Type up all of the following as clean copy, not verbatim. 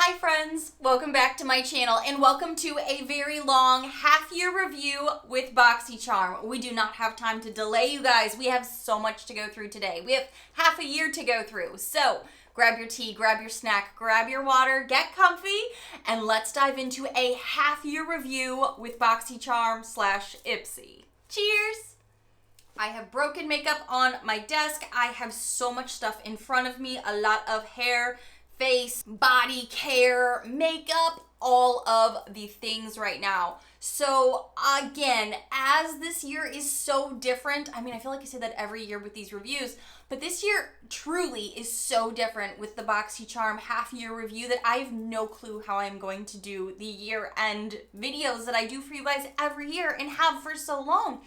Hi friends, welcome back to my channel and welcome to a very long half-year review with Boxycharm. We do not have time to delay, you guys. We have so much to go through today. We have half a year to go through. So grab your tea, grab your snack, grab your water, get comfy, and let's dive into a half-year review with Boxycharm / Ipsy. Cheers! I have broken makeup on my desk. I have so much stuff in front of me, a lot of hair, face, body care, makeup, all of the things right now. So again, as this year is so different, I feel like I say that every year with these reviews, but this year truly is so different with the Boxycharm half-year review that I have no clue how I'm going to do the year-end videos that I do for you guys every year and have for so long,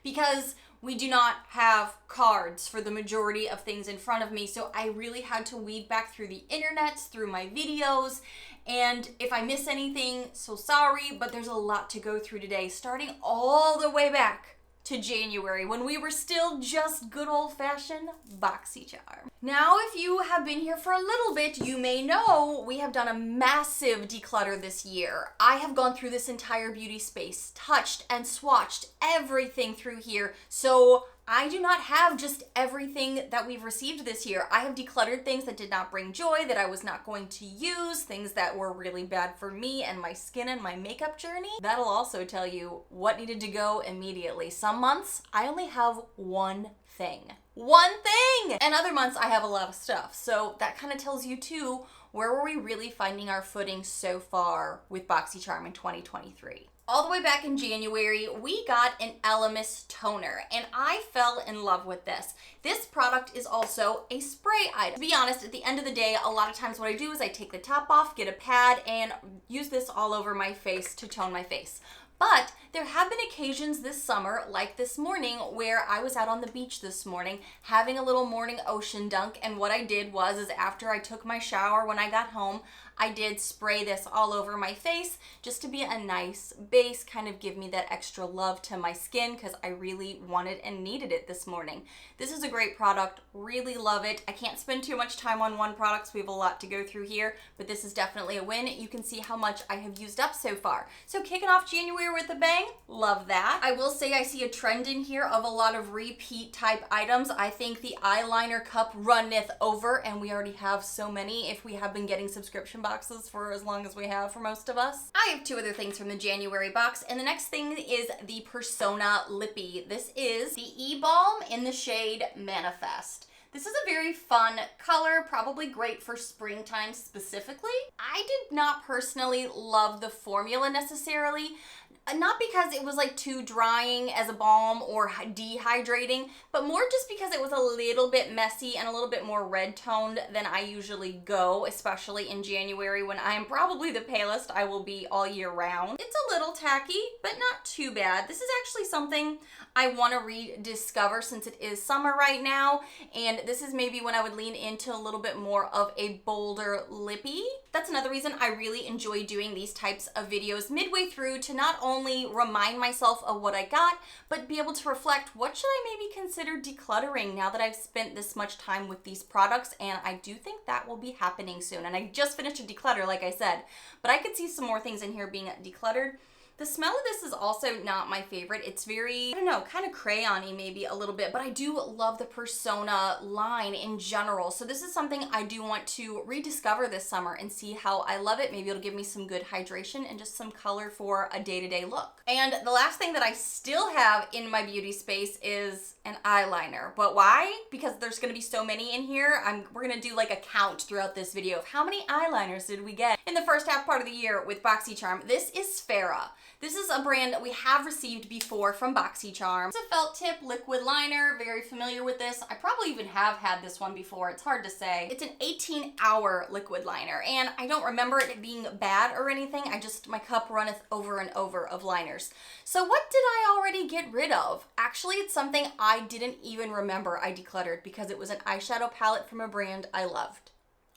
because we do not have cards for the majority of things in front of me, so I really had to weed back through the internets, through my videos, and if I miss anything, so sorry, but there's a lot to go through today, starting all the way back to January when we were still just good old-fashioned Boxycharm. Now, if you have been here for a little bit, you may know we have done a massive declutter this year. I have gone through this entire beauty space, touched and swatched everything through here, so I do not have just everything that we've received this year. I have decluttered things that did not bring joy, that I was not going to use, things that were really bad for me and my skin and my makeup journey. That'll also tell you what needed to go immediately. Some months, I only have one thing. One thing! And other months, I have a lot of stuff. So that kind of tells you too, where were we really finding our footing so far with Boxycharm in 2023? All the way back in January, we got an Elemis toner, and I fell in love with this. This product is also a spray item. To be honest, at the end of the day, a lot of times what I do is I take the top off, get a pad, and use this all over my face to tone my face. But there have been occasions this summer, like this morning, where I was out on the beach this morning having a little morning ocean dunk, and what I did was after I took my shower when I got home, I did spray this all over my face just to be a nice base, kind of give me that extra love to my skin because I really wanted and needed it this morning. This is a great product, really love it. I can't spend too much time on one product, so we have a lot to go through here, but this is definitely a win. You can see how much I have used up so far. So kicking off January with a bang, love that. I will say I see a trend in here of a lot of repeat type items. I think the eyeliner cup runneth over, and we already have so many if we have been getting subscription boxes for as long as we have for most of us. I have two other things from the January box, and the next thing is the Persona Lippy. This is the E-Balm in the shade Manifest. This is a very fun color, probably great for springtime specifically. I did not personally love the formula necessarily. Not because it was like too drying as a balm or dehydrating, but more just because it was a little bit messy and a little bit more red toned than I usually go, especially in January when I am probably the palest I will be all year round. It's a little tacky, but not too bad. This is actually something I want to rediscover since it is summer right now, and this is maybe when I would lean into a little bit more of a bolder lippy. That's another reason I really enjoy doing these types of videos midway through, to not only remind myself of what I got, but be able to reflect, what should I maybe consider decluttering now that I've spent this much time with these products, and I do think that will be happening soon. And I just finished a declutter, like I said, but I could see some more things in here being decluttered. The smell of this is also not my favorite. It's very, I don't know, kind of crayon-y maybe a little bit, but I do love the Persona line in general. So this is something I do want to rediscover this summer and see how I love it. Maybe it'll give me some good hydration and just some color for a day-to-day look. And the last thing that I still have in my beauty space is an eyeliner. But why? Because there's gonna be so many in here. We're gonna do like a count throughout this video of how many eyeliners did we get in the first half part of the year with Boxycharm. This is Farrah. This is a brand that we have received before from Boxycharm. It's a felt tip liquid liner, very familiar with this. I probably even have had this one before, it's hard to say. It's an 18-hour liquid liner, and I don't remember it being bad or anything. My cup runneth over and over of liners. So what did I already get rid of? Actually, it's something I didn't even remember I decluttered because it was an eyeshadow palette from a brand I loved.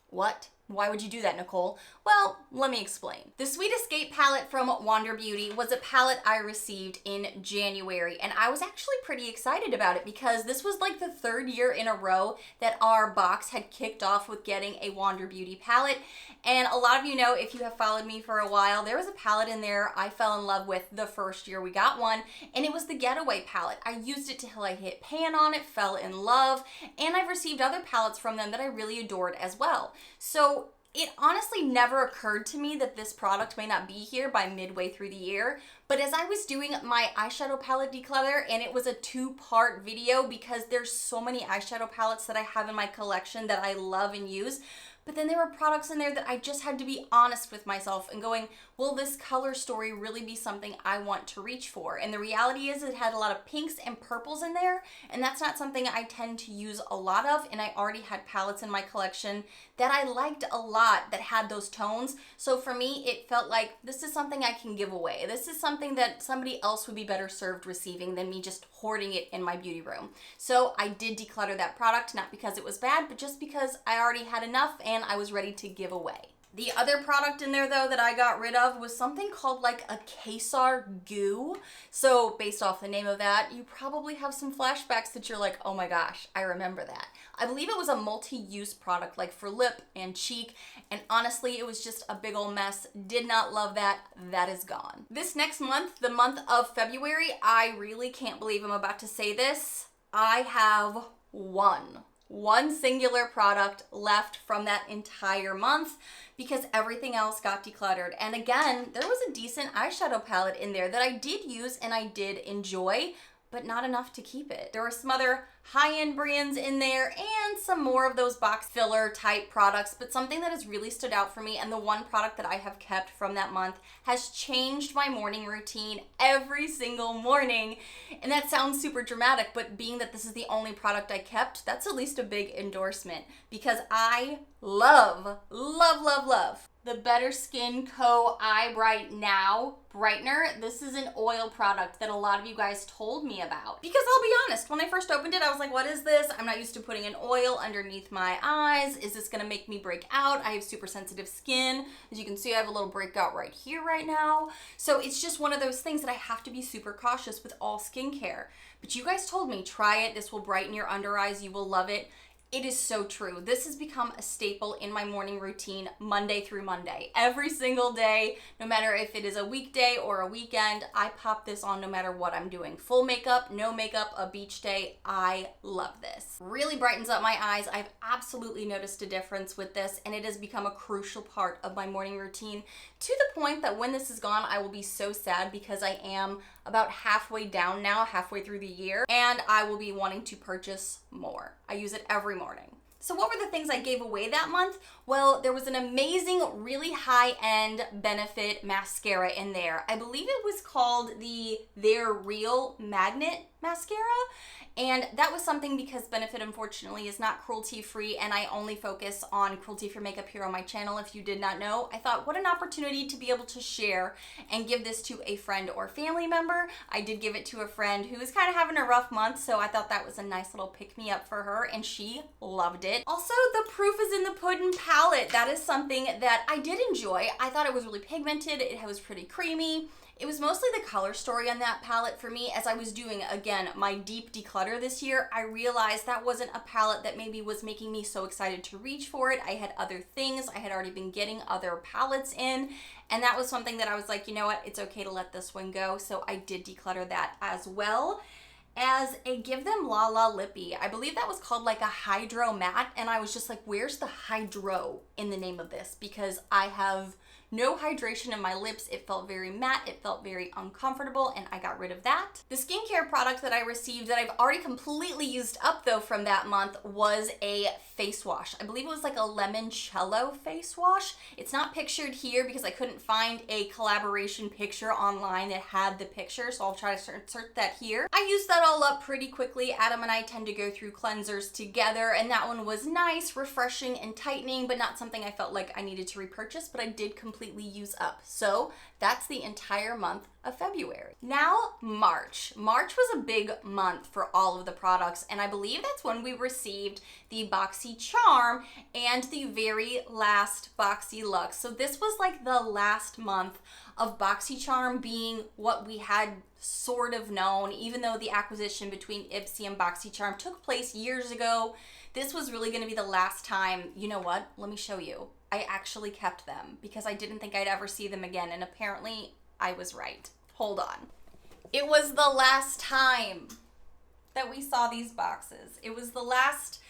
What Why would you do that, Nichole? Well, let me explain. The Sweet Escape palette from Wander Beauty was a palette I received in January, and I was actually pretty excited about it because this was like the third year in a row that our box had kicked off with getting a Wander Beauty palette. And a lot of you know, if you have followed me for a while, there was a palette in there I fell in love with the first year we got one, and it was the Getaway palette. I used it till I hit pan on it, fell in love, and I've received other palettes from them that I really adored as well. So it honestly never occurred to me that this product may not be here by midway through the year, but as I was doing my eyeshadow palette declutter, and it was a two-part video because there's so many eyeshadow palettes that I have in my collection that I love and use, but then there were products in there that I just had to be honest with myself and going, will this color story really be something I want to reach for? And the reality is it had a lot of pinks and purples in there, and that's not something I tend to use a lot of, and I already had palettes in my collection that I liked a lot that had those tones. So for me, it felt like this is something I can give away. This is something that somebody else would be better served receiving than me just hoarding it in my beauty room. So I did declutter that product, not because it was bad, but just because I already had enough and I was ready to give away. The other product in there though that I got rid of was something called like a Kesar goo. So based off the name of that, you probably have some flashbacks that you're like, oh my gosh, I remember that. I believe it was a multi-use product like for lip and cheek, and honestly it was just a big old mess. Did not love that. That is gone. This next month, the month of February, I really can't believe I'm about to say this. I have one singular product left from that entire month because everything else got decluttered. And again, there was a decent eyeshadow palette in there that I did use and I did enjoy, but not enough to keep it. There were some other high-end brands in there and some more of those box filler type products, but something that has really stood out for me, and the one product that I have kept from that month has changed my morning routine every single morning. And that sounds super dramatic, but being that this is the only product I kept, that's at least a big endorsement because I love the Better Skin Co. Eye Bright Now Brightener. This is an oil product that a lot of you guys told me about. Because I'll be honest, when I first opened it, I was like, what is this? I'm not used to putting an oil underneath my eyes. Is this gonna make me break out? I have super sensitive skin. As you can see, I have a little breakout right here right now. So it's just one of those things that I have to be super cautious with all skincare. But you guys told me, try it. This will brighten your under eyes. You will love it. It is so true. This has become a staple in my morning routine Monday through Monday. Every single day, no matter if it is a weekday or a weekend, I pop this on no matter what I'm doing. Full makeup, no makeup, a beach day. I love this. Really brightens up my eyes. I've absolutely noticed a difference with this, and it has become a crucial part of my morning routine to the point that when this is gone, I will be so sad because I am about halfway down now, halfway through the year, and I will be wanting to purchase more. I use it every morning. So what were the things I gave away that month? Well, there was an amazing, really high-end Benefit mascara in there. I believe it was called the They're Real Magnet Mascara. And that was something because Benefit, unfortunately, is not cruelty-free, and I only focus on cruelty-free makeup here on my channel, if you did not know. I thought, what an opportunity to be able to share and give this to a friend or family member. I did give it to a friend who was kind of having a rough month, so I thought that was a nice little pick-me-up for her, and she loved it. Also, the Proof is in the Pudding palette. That is something that I did enjoy. I thought it was really pigmented. It was pretty creamy. It was mostly the color story on that palette for me. As I was doing, again, my deep declutter this year, I realized that wasn't a palette that maybe was making me so excited to reach for it. I had other things. I had already been getting other palettes in, and that was something that I was like, you know what, it's okay to let this one go. So I did declutter that as well. As a Give Them La La Lippy, I believe that was called like a Hydro Matte, and I was just like, where's the hydro in the name of this? Because I have no hydration in my lips. It felt very matte, it felt very uncomfortable, and I got rid of that. The skincare product that I received that I've already completely used up though from that month was a face wash. I believe it was like a limoncello face wash. It's not pictured here because I couldn't find a collaboration picture online that had the picture, so I'll try to insert that here. I used that all up pretty quickly. Adam and I tend to go through cleansers together, and that one was nice, refreshing, and tightening, but not something I felt like I needed to repurchase, but I did complete completely use up. So that's the entire month of February. Now, March. March was a big month for all of the products, and I believe that's when we received the Boxycharm and the very last Boxy Luxe. So this was like the last month of Boxycharm being what we had sort of known, even though the acquisition between Ipsy and Boxycharm took place years ago. This was really going to be the last time. You know what? Let me show you. I actually kept them because I didn't think I'd ever see them again, and apparently I was right. Hold on. It was the last time that we saw these boxes. It was the last,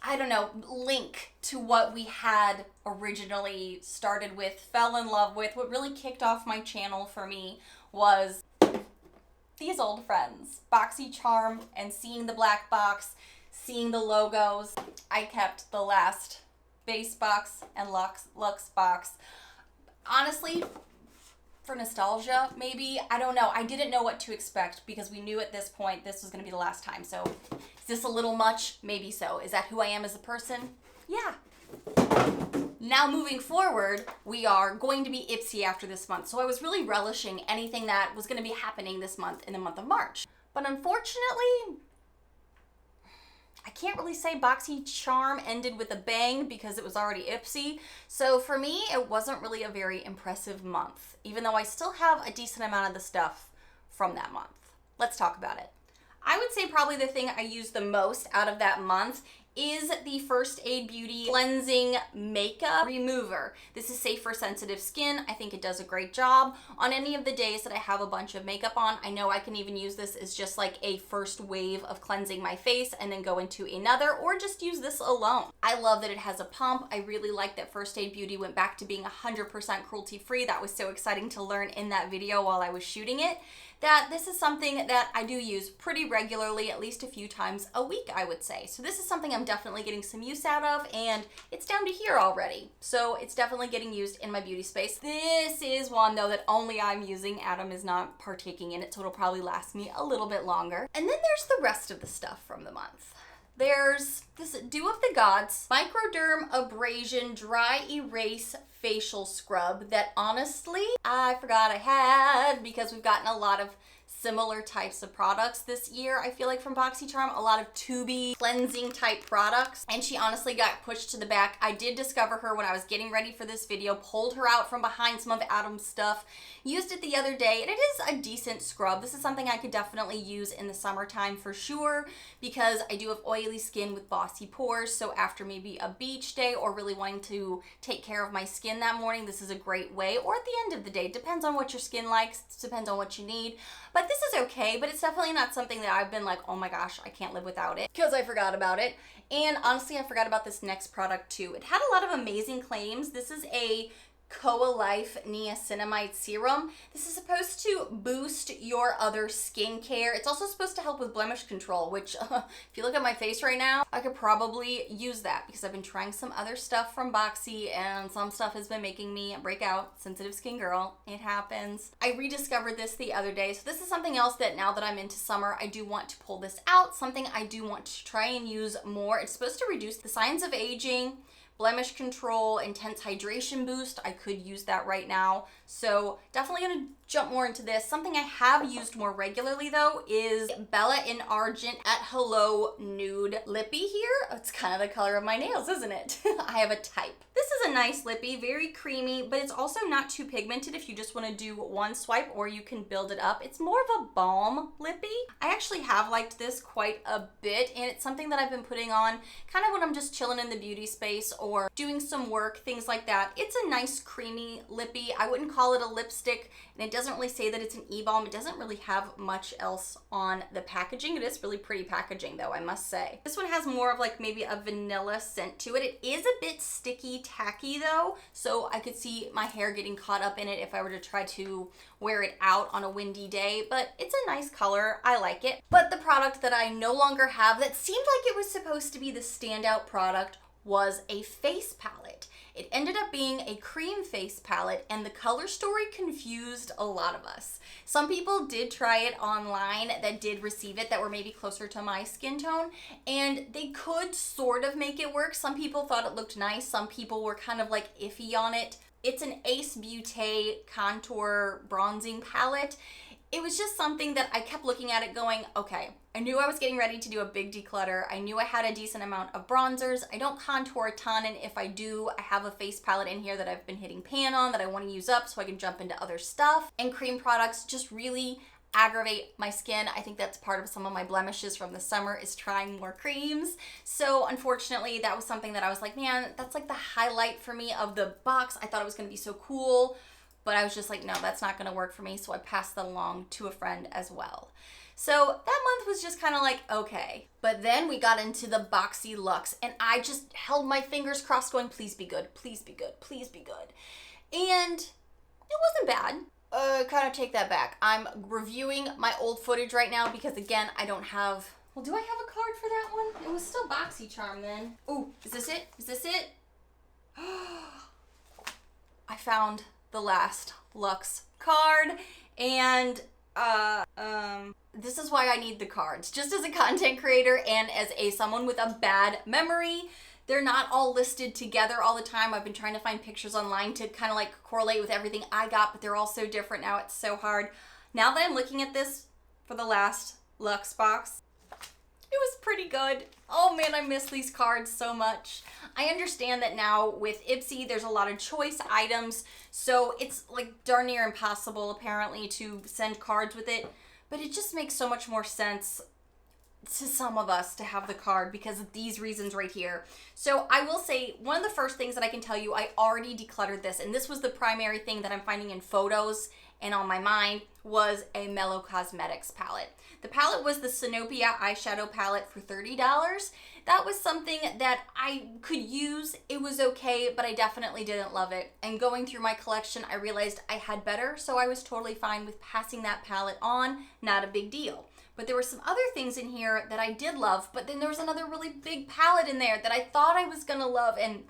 I don't know, link to what we had originally started with, fell in love with. What really kicked off my channel for me was these old friends, Boxycharm, and seeing the black box, seeing the logos. I kept the last base box and luxe box. Honestly, for nostalgia, maybe. I don't know. I didn't know what to expect because we knew at this point this was going to be the last time. So is this a little much? Maybe so. Is that who I am as a person? Yeah. Now moving forward, we are going to be Ipsy after this month. So I was really relishing anything that was going to be happening this month in the month of March. But unfortunately, I can't really say Boxycharm ended with a bang because it was already Ipsy. So for me, it wasn't really a very impressive month, even though I still have a decent amount of the stuff from that month. Let's talk about it. I would say probably the thing I used the most out of that month is the First Aid Beauty Cleansing Makeup Remover. This is safe for sensitive skin. I think it does a great job on any of the days that I have a bunch of makeup on. I know I can even use this as just like a first wave of cleansing my face and then go into another, or just use this alone. I love that it has a pump. I really like that First Aid Beauty went back to being 100% cruelty-free. That was so exciting to learn in that video while I was shooting it. That this is something that I do use pretty regularly, at least a few times a week, I would say. So this is something I'm definitely getting some use out of, and it's down to here already. So it's definitely getting used in my beauty space. This is one, though, that only I'm using. Adam is not partaking in it, so it'll probably last me a little bit longer. And then there's the rest of the stuff from the month. There's this Dew of the Gods Microderm Abrasion Dry Erase Facial Scrub that honestly I forgot I had because we've gotten a lot of similar types of products this year. I feel like from Boxycharm, a lot of tubey cleansing type products, and she honestly got pushed to the back. I did discover her when I was getting ready for this video, pulled her out from behind some of Adam's stuff, used it the other day, and it is a decent scrub. This is something I could definitely use in the summertime for sure because I do have oily skin with bossy pores, so after maybe a beach day or really wanting to take care of my skin that morning, this is a great way, or at the end of the day. Depends on what your skin likes, depends on what you need. But this is okay, but it's definitely not something that I've been like, oh my gosh, I can't live without it, because I forgot about it. And honestly, I forgot about this next product too. It had a lot of amazing claims. This is a Life Niacinamide Serum. This is supposed to boost your other skincare. It's also supposed to help with blemish control, which if you look at my face right now, I could probably use that because I've been trying some other stuff from Boxy and some stuff has been making me break out. Sensitive skin girl, it happens. I rediscovered this the other day, so this is something else that now that I'm into summer, I do want to pull this out, something I do want to try and use more. It's supposed to reduce the signs of aging, blemish control, intense hydration boost. I could use that right now. So definitely gonna jump more into this. Something I have used more regularly though is Bella in Argent at Hello Nude Lippy here. It's kind of the color of my nails, isn't it? I have a type. This is a nice lippy, very creamy, but it's also not too pigmented if you just want to do one swipe, or you can build it up. It's more of a balm lippy. I actually have liked this quite a bit, and it's something that I've been putting on kind of when I'm just chilling in the beauty space or doing some work, things like that. It's a nice creamy lippy. I wouldn't call it a lipstick, and it doesn't really say that it's an e-balm. It doesn't really have much else on the packaging. It is really pretty packaging though, I must say. This one has more of like maybe a vanilla scent to it. It is a bit sticky, tacky though, so I could see my hair getting caught up in it if I were to try to wear it out on a windy day, but it's a nice color. I like it. But the product that I no longer have that seemed like it was supposed to be the standout product was a face palette. It ended up being a cream face palette, and the color story confused a lot of us. Some people did try it online that did receive it that were maybe closer to my skin tone, and they could sort of make it work. Some people thought it looked nice. Some people were kind of like iffy on it. It's an Ace Beauté contour bronzing palette. It was just something that I kept looking at it going, okay, I knew I was getting ready to do a big declutter. I knew I had a decent amount of bronzers. I don't contour a ton, and if I do, I have a face palette in here that I've been hitting pan on that I want to use up so I can jump into other stuff. And cream products just really aggravate my skin. I think that's part of some of my blemishes from the summer is trying more creams. So unfortunately, that was something that I was like, man, that's like the highlight for me of the box. I thought it was going to be so cool, but I was just like, no, that's not going to work for me. So I passed that along to a friend as well. So that month was just kind of like, okay. But then we got into the Boxy Luxe, and I just held my fingers crossed going, please be good, please be good, please be good. And it wasn't bad. Kind of take that back. I'm reviewing my old footage right now because, again, I don't have... Well, do I have a card for that one? It was still Boxycharm then. Ooh, is this it? Is this it? I found the last Luxe card, and this is why I need the cards. Just as a content creator and as someone with a bad memory, they're not all listed together all the time. I've been trying to find pictures online to kind of like correlate with everything I got, but they're all so different now. It's so hard. Now that I'm looking at this for the last Luxe box, it was pretty good. Oh man, I miss these cards so much. I understand that now with Ipsy, there's a lot of choice items, so it's like darn near impossible apparently to send cards with it, but it just makes so much more sense to some of us to have the card because of these reasons right here. So I will say one of the first things that I can tell you, I already decluttered this, and this was the primary thing that I'm finding in photos and on my mind, was a Mellow Cosmetics palette. The palette was the Sinopia eyeshadow palette for $30. That was something that I could use. It was okay, but I definitely didn't love it. And going through my collection, I realized I had better, so I was totally fine with passing that palette on. Not a big deal. But there were some other things in here that I did love, but then there was another really big palette in there that I thought I was gonna love, and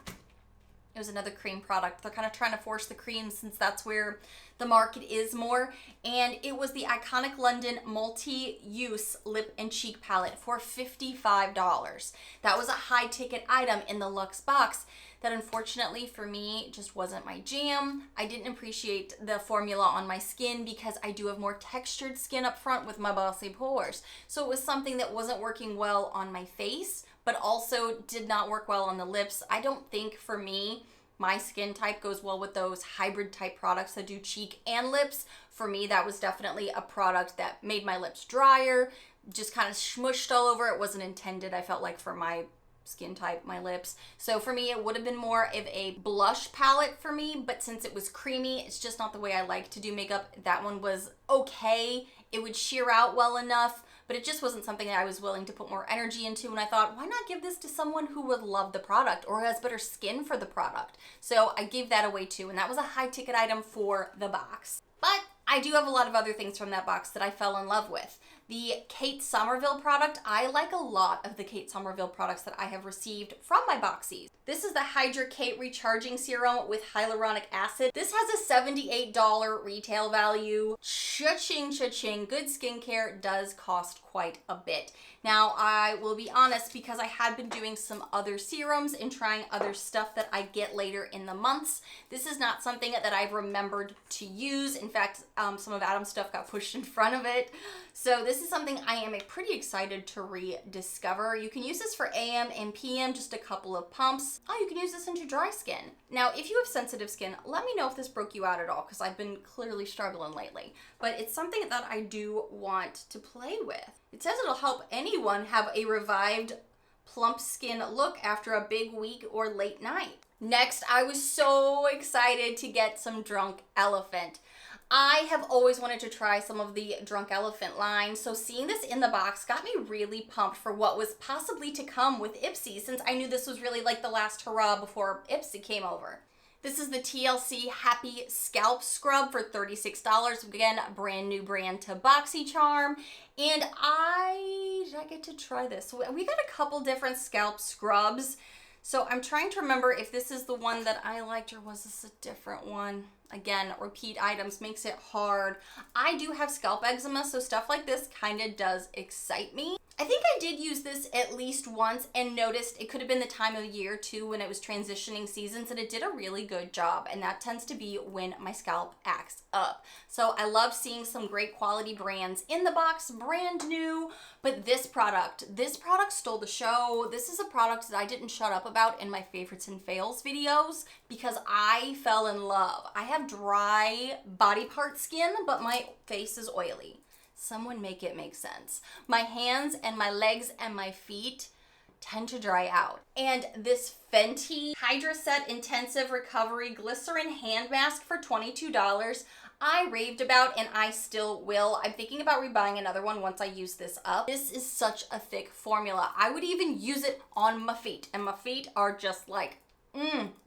it was another cream product. They're kind of trying to force the cream since that's where the market is more. And it was the iconic London multi-use lip and cheek palette for $55. That was a high ticket item in the Luxe box that unfortunately for me just wasn't my jam. I didn't appreciate the formula on my skin because I do have more textured skin up front with my bossy pores. So it was something that wasn't working well on my face, but also did not work well on the lips. I don't think for me, my skin type goes well with those hybrid type products that do cheek and lips. For me, that was definitely a product that made my lips drier, just kind of smushed all over. It wasn't intended, I felt like, for my skin type, my lips. So for me, it would have been more of a blush palette for me, but since it was creamy, it's just not the way I like to do makeup. That one was okay. It would sheer out well enough, but it just wasn't something that I was willing to put more energy into. And I thought, why not give this to someone who would love the product or has better skin for the product? So I gave that away too. And that was a high ticket item for the box. But I do have a lot of other things from that box that I fell in love with. The Kate Somerville product, I like a lot of the Kate Somerville products that I have received from my boxies. This is the Hydra Kate Recharging Serum with hyaluronic acid. This has a $78 retail value. Cha-ching, cha-ching. Good skincare does cost quite a bit. Now, I will be honest, because I had been doing some other serums and trying other stuff that I get later in the months, this is not something that I've remembered to use. In fact, some of Adam's stuff got pushed in front of it. So this is something I am pretty excited to rediscover. You can use this for AM and PM, just a couple of pumps. Oh, you can use this into dry skin. Now, if you have sensitive skin, let me know if this broke you out at all, because I've been clearly struggling lately. But it's something that I do want to play with. It says it'll help anyone have a revived, plump skin look after a big week or late night. Next, I was so excited to get some Drunk Elephant. I have always wanted to try some of the Drunk Elephant line, so seeing this in the box got me really pumped for what was possibly to come with Ipsy, since I knew this was really like the last hurrah before Ipsy came over. This is the TLC Happy Scalp Scrub for $36. Again, a brand new brand to Boxycharm. And did I get to try this? So we got a couple different scalp scrubs. So I'm trying to remember if this is the one that I liked or was this a different one? Again, repeat items makes it hard. I do have scalp eczema, so stuff like this kind of does excite me. I think I did use this at least once and noticed it could have been the time of year too when it was transitioning seasons, and it did a really good job, and that tends to be when my scalp acts up. So I love seeing some great quality brands in the box, brand new, but this product stole the show. This is a product that I didn't shut up about in my favorites and fails videos because I fell in love. I have dry body part skin, but my face is oily. Someone make it make sense. My hands and my legs and my feet tend to dry out. And this Fenty Hydra Set Intensive Recovery Glycerin Hand Mask for $22, I raved about and I still will. I'm thinking about rebuying another one once I use this up. This is such a thick formula. I would even use it on my feet, and my feet are just like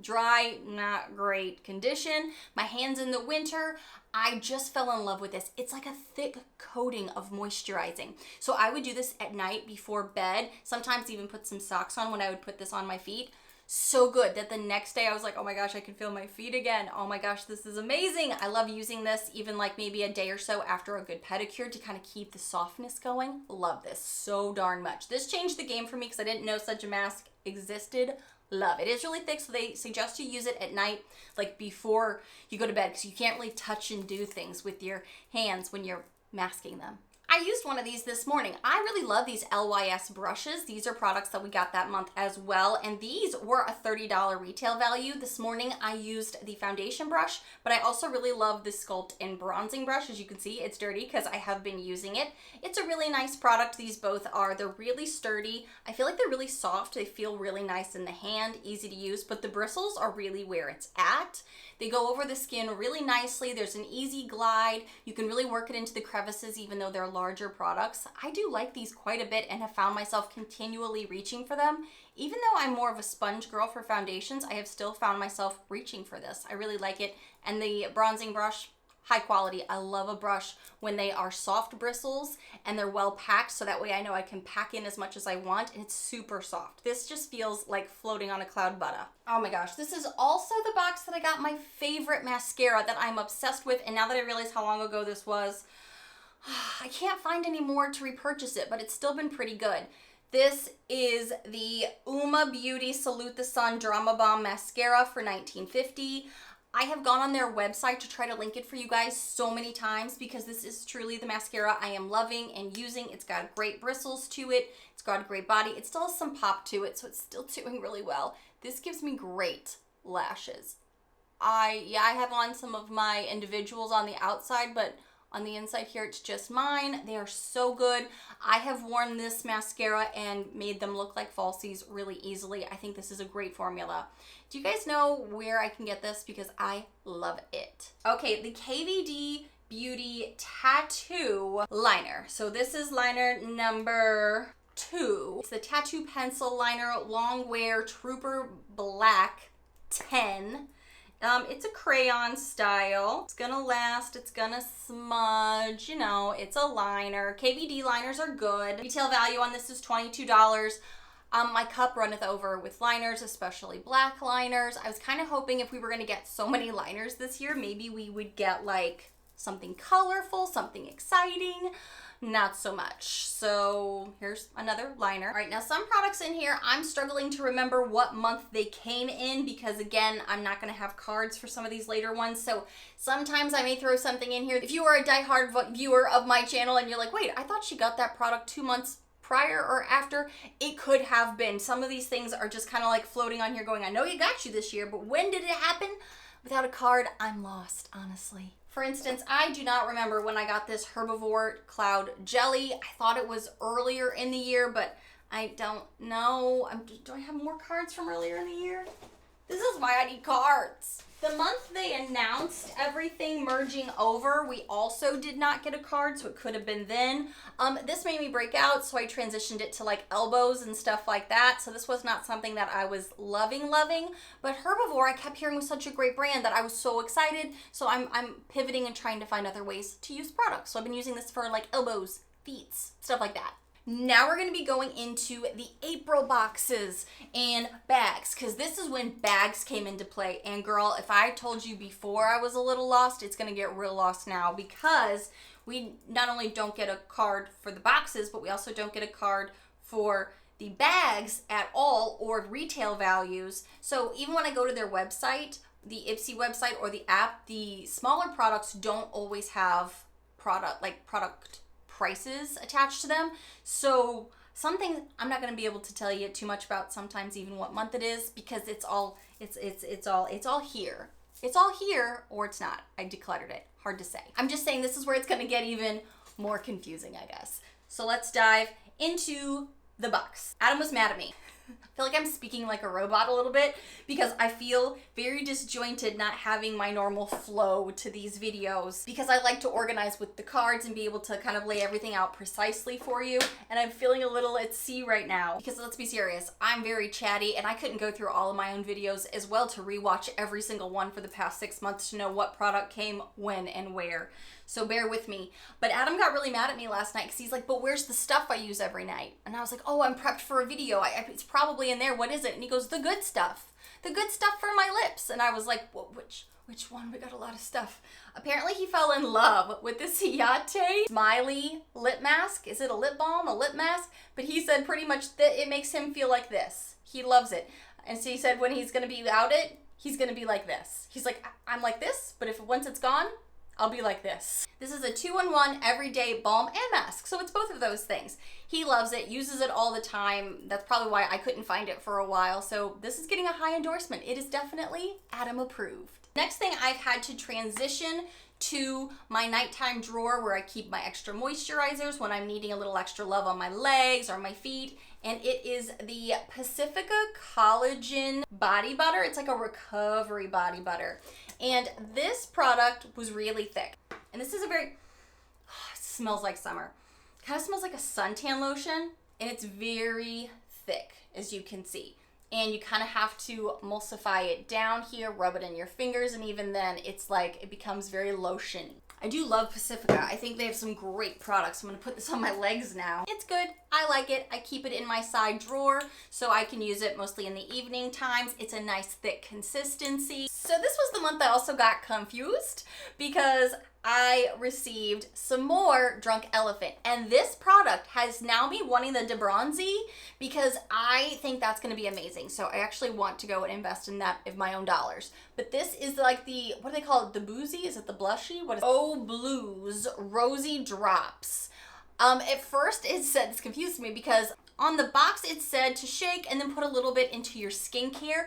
dry, not great condition. My hands in the winter, I just fell in love with this. It's like a thick coating of moisturizing. So I would do this at night before bed, sometimes even put some socks on when I would put this on my feet. So good that the next day I was like, oh my gosh, I can feel my feet again. Oh my gosh, this is amazing. I love using this even like maybe a day or so after a good pedicure to kind of keep the softness going. Love this so darn much. This changed the game for me because I didn't know such a mask existed. Love it. It's really thick, so they suggest you use it at night, like before you go to bed, because you can't really touch and do things with your hands when you're masking them. I used one of these this morning. I really love these LYS brushes. These are products that we got that month as well, and these were a $30 retail value. This morning I used the foundation brush, but I also really love the Sculpt and Bronzing brush. As you can see, it's dirty because I have been using it. It's a really nice product. These both are. They're really sturdy. I feel like they're really soft. They feel really nice in the hand, easy to use, but the bristles are really where it's at. They go over the skin really nicely. There's an easy glide. You can really work it into the crevices even though they're larger products. I do like these quite a bit and have found myself continually reaching for them. Even though I'm more of a sponge girl for foundations, I have still found myself reaching for this. I really like it. And the bronzing brush, high quality. I love a brush when they are soft bristles and they're well packed, so that way I know I can pack in as much as I want, and it's super soft. This just feels like floating on a cloud butter. Oh my gosh, this is also the box that I got my favorite mascara that I'm obsessed with, and now that I realize how long ago this was, I can't find any more to repurchase it, but it's still been pretty good. This is the Uma Beauty Salute the Sun Drama Bomb Mascara for $19.50. I have gone on their website to try to link it for you guys so many times because this is truly the mascara I am loving and using. It's got great bristles to it. It's got a great body. It still has some pop to it, so it's still doing really well. This gives me great lashes. I have on some of my individuals on the outside, but on the inside here, it's just mine. They are so good. I have worn this mascara and made them look like falsies really easily. I think this is a great formula. Do you guys know where I can get this? Because I love it. Okay, the KVD Beauty Tattoo Liner. So this is liner number 2. It's the Tattoo Pencil Liner Long Wear Trooper Black 10. It's a crayon style. It's gonna last, it's gonna smudge, you know, it's a liner. KVD liners are good. Retail value on this is $22. My cup runneth over with liners, especially black liners. I was kind of hoping if we were gonna get so many liners this year, maybe we would get like something colorful, something exciting. Not so much. So here's another liner. All right, now some products in here, I'm struggling to remember what month they came in because again, I'm not gonna have cards for some of these later ones. So sometimes I may throw something in here. If you are a diehard viewer of my channel and you're like, wait, I thought she got that product 2 months prior or after, it could have been. Some of these things are just kind of like floating on here going, I know you got you this year, but when did it happen? Without a card, I'm lost, honestly. For instance, I do not remember when I got this Herbivore Cloud Jelly. I thought it was earlier in the year, but I don't know. Do I have more cards from earlier in the year? This is why I need cards. The month they announced everything merging over, we also did not get a card, so it could have been then. This made me break out, so I transitioned it to like elbows and stuff like that. So this was not something that I was loving. But Herbivore, I kept hearing was such a great brand that I was so excited. So I'm pivoting and trying to find other ways to use products. So I've been using this for like elbows, feet, stuff like that. Now we're going to be going into the April boxes and bags, because this is when bags came into play. And girl, if I told you before I was a little lost, it's going to get real lost now, because we not only don't get a card for the boxes, but we also don't get a card for the bags at all, or retail values. So even when I go to their website, the Ipsy website or the app, the smaller products don't always have product prices attached to them. So some things I'm not going to be able to tell you too much about, sometimes even what month it is, because it's all here. It's all here, or it's not. I decluttered it. Hard to say. I'm just saying this is where it's going to get even more confusing, I guess. So let's dive into the box. Adam was mad at me. I feel like I'm speaking like a robot a little bit, because I feel very disjointed not having my normal flow to these videos, because I like to organize with the cards and be able to kind of lay everything out precisely for you. And I'm feeling a little at sea right now, because let's be serious, I'm very chatty and I couldn't go through all of my own videos as well to rewatch every single one for the past 6 months to know what product came when and where. So bear with me. But Adam got really mad at me last night because he's like, but where's the stuff I use every night? And I was like, oh, I'm prepped for a video. It's probably in there. What is it? And he goes, the good stuff. The good stuff for my lips. And I was like, well, which one? We got a lot of stuff. Apparently he fell in love with this Yate Smiley lip mask. Is it a lip balm, a lip mask? But he said pretty much that it makes him feel like this. He loves it. And so he said when he's going to be without it, he's going to be like this. He's like, I'm like this, but once it's gone, I'll be like this. This is a 2-in-1 everyday balm and mask. So it's both of those things. He loves it, uses it all the time. That's probably why I couldn't find it for a while. So this is getting a high endorsement. It is definitely Adam approved. Next thing, I've had to transition to my nighttime drawer where I keep my extra moisturizers when I'm needing a little extra love on my legs or my feet. And it is the Pacifica Collagen Body Butter. It's like a recovery body butter. And this product was really thick. And this is it smells like summer. It kind of smells like a suntan lotion, and it's very thick, as you can see. And you kind of have to emulsify it down here, rub it in your fingers, and even then it's like it becomes very lotion-y. I do love Pacifica. I think they have some great products. I'm gonna put this on my legs now. It's good, I like it. I keep it in my side drawer so I can use it mostly in the evening times. It's a nice thick consistency. So this was the month I also got confused, because I received some more Drunk Elephant, and this product has now me wanting the De Bronzy, because I think that's going to be amazing. So I actually want to go and invest in that of my own dollars. But this is like the, what do they call it? The boozy? Is it the blushy? What is it? Oh Blues Rosy Drops. At first it said, this confused me, because on the box it said to shake and then put a little bit into your skincare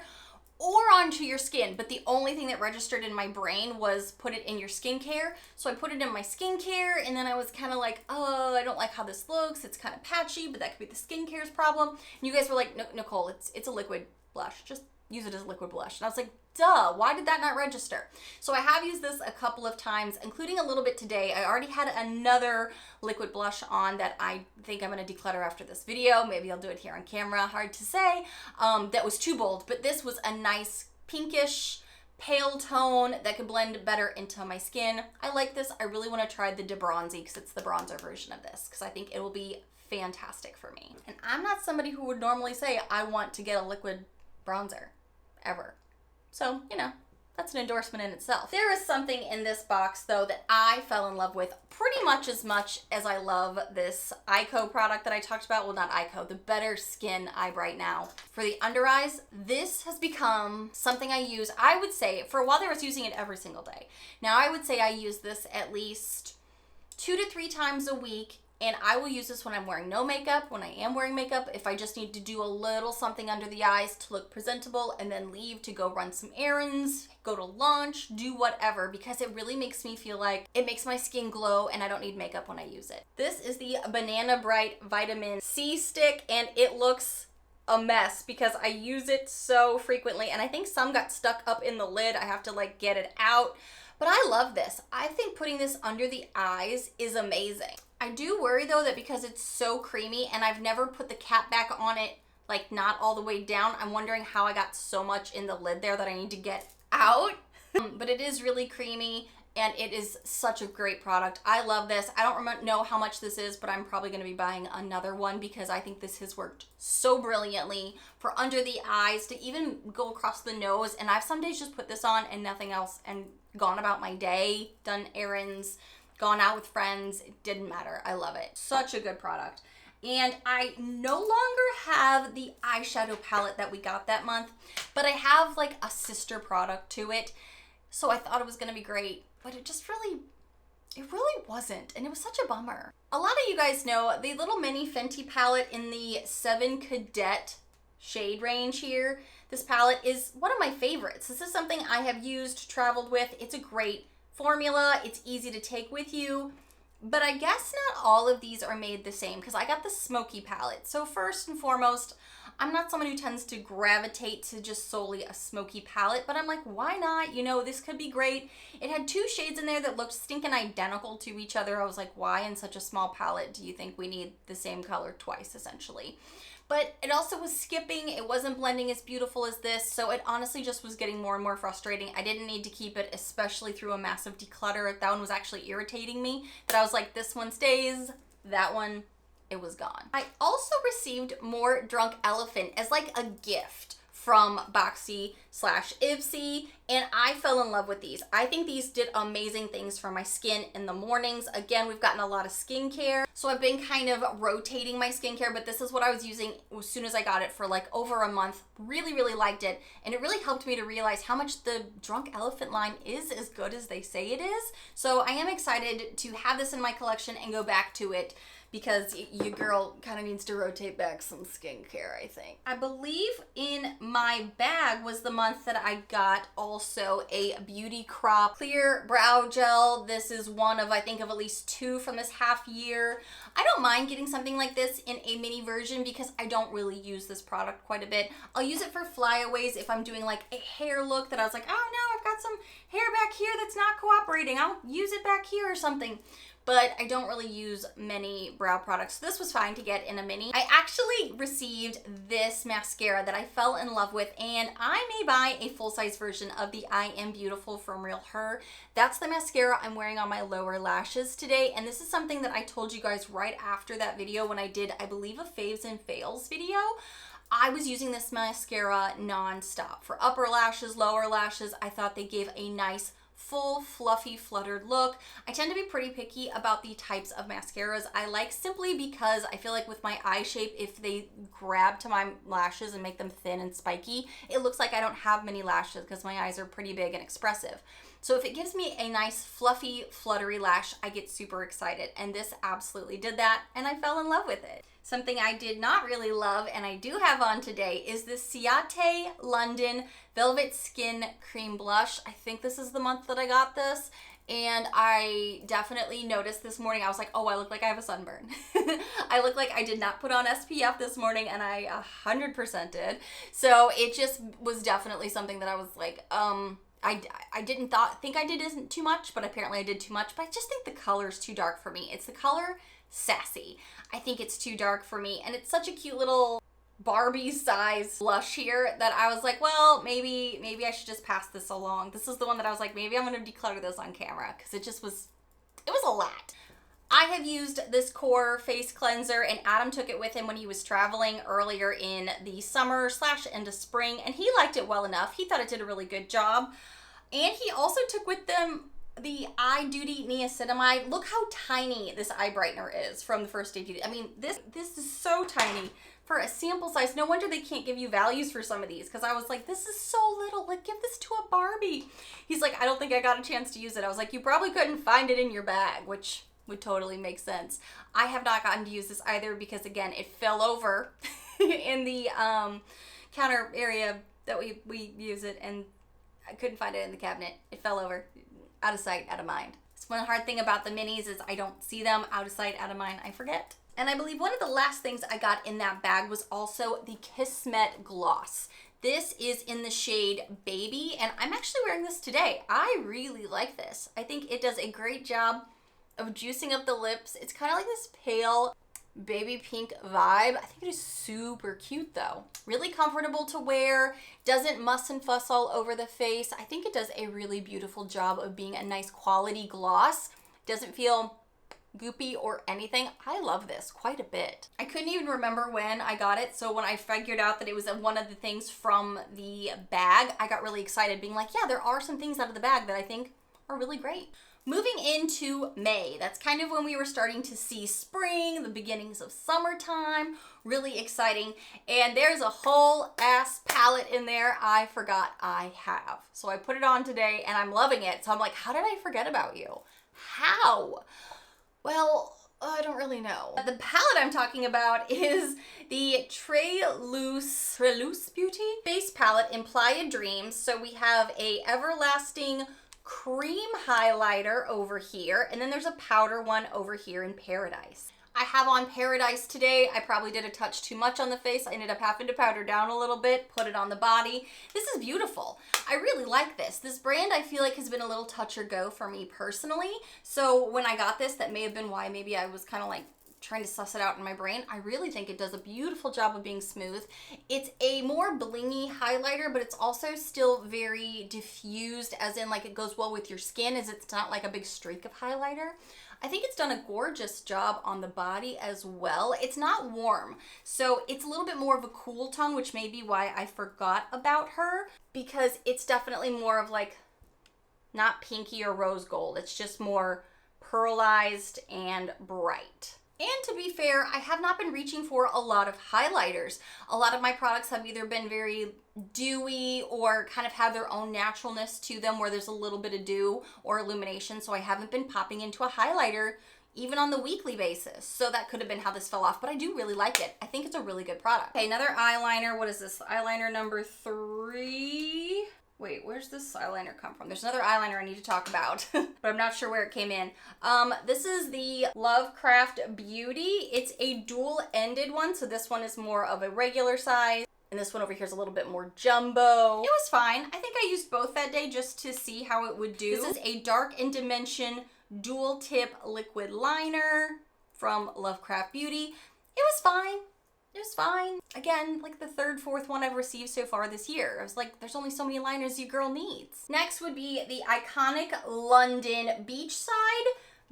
or onto your skin, but the only thing that registered in my brain was put it in your skincare. So I put it in my skincare, and then I was kind of like, oh, I don't like how this looks. It's kind of patchy, but that could be the skincare's problem. And you guys were like, no, Nichole, it's a liquid blush. Just use it as a liquid blush. And I was like, duh, why did that not register? So I have used this a couple of times, including a little bit today. I already had another liquid blush on that I think I'm going to declutter after this video. Maybe I'll do it here on camera, hard to say. That was too bold, but this was a nice pinkish pale tone that could blend better into my skin. I like this. I really want to try the De Bronzy, because it's the bronzer version of this, because I think it will be fantastic for me. And I'm not somebody who would normally say I want to get a liquid bronzer, ever. So, you know, that's an endorsement in itself. There is something in this box, though, that I fell in love with pretty much as I love this Ico product that I talked about. Well, not Ico, the Better Skin Eye Bright Now. For the under eyes, this has become something I use, I would say, for a while I was using it every single day. Now, I would say I use this at least 2 to 3 times a week. And I will use this when I'm wearing no makeup, when I am wearing makeup, if I just need to do a little something under the eyes to look presentable, and then leave to go run some errands, go to lunch, do whatever, because it really makes me feel like it makes my skin glow and I don't need makeup when I use it. This is the Banana Bright Vitamin C Stick, and it looks a mess because I use it so frequently, and I think some got stuck up in the lid. I have to like get it out. But I love this. I think putting this under the eyes is amazing. I do worry though that because it's so creamy and I've never put the cap back on it, like not all the way down, I'm wondering how I got so much in the lid there that I need to get out. But it is really creamy and it is such a great product. I love this. I don't know how much this is, but I'm probably going to be buying another one because I think this has worked so brilliantly for under the eyes to even go across the nose. And I've some days just put this on and nothing else and gone about my day, done errands, gone out with friends. It didn't matter. I love it. Such a good product. And I no longer have the eyeshadow palette that we got that month, but I have like a sister product to it. So I thought it was gonna be great, but it really wasn't. And it was such a bummer. A lot of you guys know the little mini Fenty palette in the 7 Cadet shade range here. This palette is one of my favorites. This is something I have used, traveled with. It's a great formula. It's easy to take with you. But I guess not all of these are made the same because I got the smoky palette. So first and foremost, I'm not someone who tends to gravitate to just solely a smoky palette, but I'm like, why not? You know, this could be great. It had 2 shades in there that looked stinking identical to each other. I was like, why in such a small palette do you think we need the same color twice, essentially? But it also was skipping. It wasn't blending as beautiful as this. So it honestly just was getting more and more frustrating. I didn't need to keep it, especially through a massive declutter. That one was actually irritating me. That I was like, this one stays, that one, it was gone. I also received more Drunk Elephant as like a gift from Boxy/Ipsy, and I fell in love with these. I think these did amazing things for my skin in the mornings. Again, we've gotten a lot of skincare, so I've been kind of rotating my skincare, but this is what I was using as soon as I got it for like over a month. Really, really liked it, and it really helped me to realize how much the Drunk Elephant line is as good as they say it is. So I am excited to have this in my collection and go back to it, because your girl kind of needs to rotate back some skincare, I think. I believe in my bag was the month that I got also a Beauty Crop Clear Brow Gel. This is one of, I think, of at least 2 from this half year. I don't mind getting something like this in a mini version because I don't really use this product quite a bit. I'll use it for flyaways if I'm doing like a hair look that I was like, oh no, I've got some hair back here that's not cooperating. I'll use it back here or something. But I don't really use many brow products. So this was fine to get in a mini. I actually received this mascara that I fell in love with, and I may buy a full-size version of the I Am Beautiful from Real Her. That's the mascara I'm wearing on my lower lashes today, and this is something that I told you guys right after that video when I did, I believe, a faves and fails video. I was using this mascara non-stop for upper lashes, lower lashes. I thought they gave a nice full, fluffy, fluttered look. I tend to be pretty picky about the types of mascaras I like, simply because I feel like with my eye shape, if they grab to my lashes and make them thin and spiky, it looks like I don't have many lashes because my eyes are pretty big and expressive. So if it gives me a nice, fluffy, fluttery lash, I get super excited. And this absolutely did that, and I fell in love with it. Something I did not really love, and I do have on today, is the Ciate London Velvet Skin Cream Blush. I think this is the month that I got this, and I definitely noticed this morning, I was like, oh, I look like I have a sunburn. I look like I did not put on SPF this morning, and I 100% did. So it just was definitely something that I was like, I didn't think I did isn't too much, but apparently I did too much. But I just think the color's too dark for me. It's the color Sassy. I think it's too dark for me, and it's such a cute little Barbie size blush here that I was like, well, maybe I should just pass this along. This is the one that I was like, maybe I'm gonna declutter this on camera, because it was a lot. I have used this Core face cleanser, and Adam took it with him when he was traveling earlier in the summer / into spring, and he liked it well enough. He thought it did a really good job. And he also took with them the Eye Duty Niacinamide. Look how tiny this eye brightener is from the First Aid Beauty. I mean, this is so tiny for a sample size. No wonder they can't give you values for some of these, because I was like, this is so little. Like, give this to a Barbie. He's like, I don't think I got a chance to use it. I was like, you probably couldn't find it in your bag, which would totally make sense. I have not gotten to use this either because, again, it fell over in the counter area that we use it, and I couldn't find it in the cabinet. It fell over. Out of sight, out of mind. It's one hard thing about the minis is I don't see them. Out of sight, out of mind, I forget. And I believe one of the last things I got in that bag was also the Kismet Gloss. This is in the shade Baby, and I'm actually wearing this today. I really like this. I think it does a great job of juicing up the lips. It's kind of like this pale baby pink vibe. I think it is super cute though. Really comfortable to wear, doesn't muss and fuss all over the face. I think it does a really beautiful job of being a nice quality gloss. Doesn't feel goopy or anything. I love this quite a bit. I couldn't even remember when I got it, so when I figured out that it was one of the things from the bag, I got really excited, being like, yeah, there are some things out of the bag that I think are really great. Moving into May, that's kind of when we were starting to see spring, the beginnings of summertime, really exciting. And there's a whole ass palette in there I forgot I have. So I put it on today and I'm loving it. So I'm like, how did I forget about you? How? Well, I don't really know. The palette I'm talking about is the Luxe Beauty Face Palette in Playa Dreams. So we have a everlasting cream highlighter over here, and then there's a powder one over here in Paradise. I have on Paradise today. I probably did a touch too much on the face. I ended up having to powder down a little bit, put it on the body. This is beautiful. I really like this. This brand I feel like has been a little touch or go for me personally. So when I got this, that may have been why maybe I was kind of like trying to suss it out in my brain. I really think it does a beautiful job of being smooth. It's a more blingy highlighter, but it's also still very diffused, as in like it goes well with your skin, as it's not like a big streak of highlighter. I think it's done a gorgeous job on the body as well. It's not warm, so it's a little bit more of a cool tone, which may be why I forgot about her, because it's definitely more of like not pinky or rose gold. It's just more pearlized and bright. And to be fair, I have not been reaching for a lot of highlighters. A lot of my products have either been very dewy or kind of have their own naturalness to them where there's a little bit of dew or illumination, so I haven't been popping into a highlighter even on the weekly basis. So that could have been how this fell off, but I do really like it. I think it's a really good product. Okay, another eyeliner. What is this? Eyeliner number 3. Wait, where's this eyeliner come from? There's another eyeliner I need to talk about, but I'm not sure where it came in. This is the Lovecraft Beauty. It's a dual-ended one, so this one is more of a regular size, and this one over here is a little bit more jumbo. It was fine. I think I used both that day just to see how it would do. This is a Dark in Dimension dual-tip liquid liner from Lovecraft Beauty. It was fine. It was fine. Again, like the third, fourth one I've received so far this year. I was like, there's only so many liners your girl needs. Next would be the iconic London Beachside